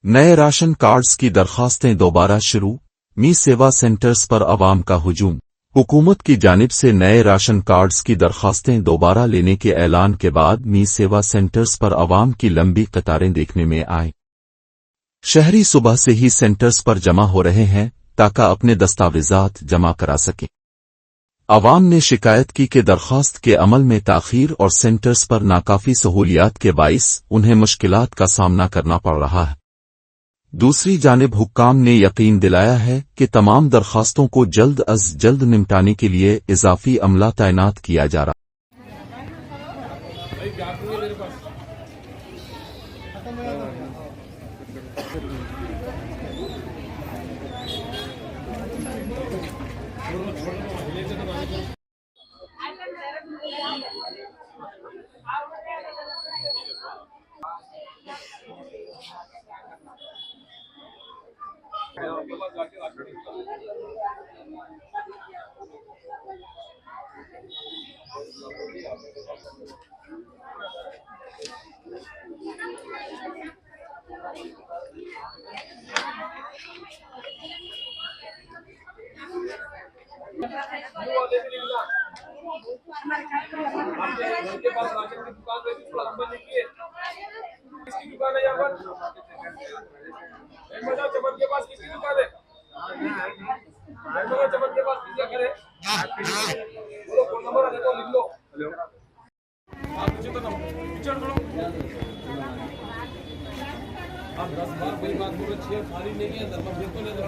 नए ration cards की दरखास्तें दोबारा शुरू। मी सेवा सेंटर्स पर अवाम का हुजूम। हुकूमत की जानिब से नए राशन कार्ड्स की दरखास्तें दोबारा लेने के ऐलान के बाद मी सेवा सेंटर्स पर अवाम की लंबी कतारें देखने में आईं। शहरी सुबह से ही सेंटर्स पर जमा हो रहे हैं ताकि अपने दस्तावेजात जमा करा सकें। अवाम ने शिकायत की कि दरखास्त के अमल में ताख़ीर और सेंटर्स पर नाकाफी सहूलियात के बाइस उन्हें मुश्किलात का सामना करना पड़ रहा है। दूसरी जानिब हुक्काम ने यकीन दिलाया है कि तमाम दरखास्तों को जल्द अज जल्द निपटाने के लिए इजाफी अमला तैनात किया जा रहा आपके घर के पास राशन की दुकान पे भी थोड़ा नंबर लिखिए। किसकी दुकान है यहाँ पर? अहमद चमन के पास किसकी दुकान है? अहमद चमन के पास किसका घर है? बोलो फोन नंबर है तो लिख लो। आप मुझे बताओ पिक्चर करो। आप 10 बार कोई बात बोलो, 6 खाली नहीं है, अंदर में तो ले दो।